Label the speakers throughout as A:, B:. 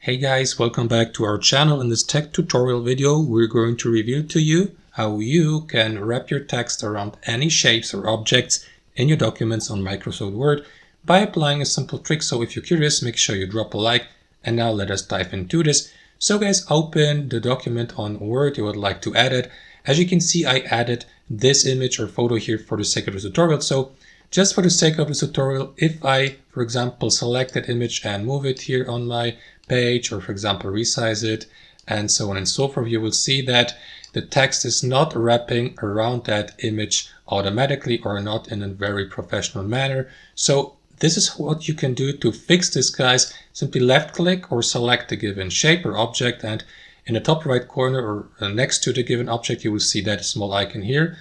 A: Hey guys, welcome back to our channel. In this tech tutorial video, we're going to review to you how you can wrap your text around any shapes or objects in your documents on Microsoft Word by applying a simple trick. So if you're curious, make sure you drop a like. And now let us dive into this. So guys, open the document on Word you would like to edit. As you can see, I added this image or photo here for the sake of the tutorial. So just for the sake of the tutorial, if I, for example, select that image and move it here on my page, or for example, resize it, and so on and so forth, you will see that the text is not wrapping around that image automatically or not in a very professional manner. So this is what you can do to fix this, guys. Simply left click or select the given shape or object, and in the top right corner or next to the given object, you will see that small icon here,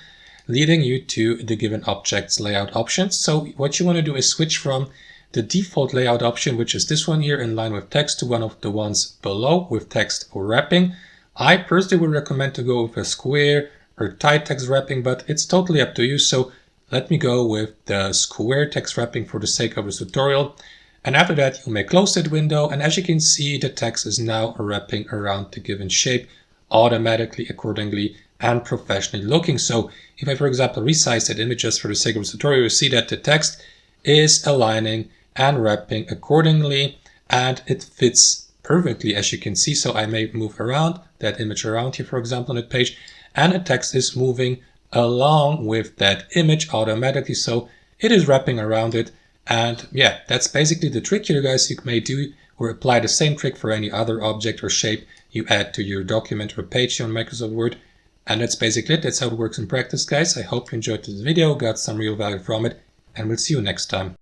A: leading you to the given object's layout options. So what you want to do is switch from the default layout option, which is this one here in line with text, to one of the ones below with text or wrapping. I personally would recommend to go with a square or tight text wrapping, but it's totally up to you. So let me go with the square text wrapping for the sake of this tutorial. And after that, you may close that window. And as you can see, the text is now wrapping around the given shape automatically, accordingly, and professionally looking. So if I, for example, resize that image just for the sake of this tutorial, you see that the text is aligning and wrapping accordingly, and it fits perfectly, as you can see. So I may move around that image around here, for example, on the page, and the text is moving along with that image automatically. So it is wrapping around it. And yeah, that's basically the trick here, guys. You may do or apply the same trick for any other object or shape you add to your document or page on Microsoft Word. And that's basically it. That's how it works in practice, guys. I hope you enjoyed this video, got some real value from it, and we'll see you next time.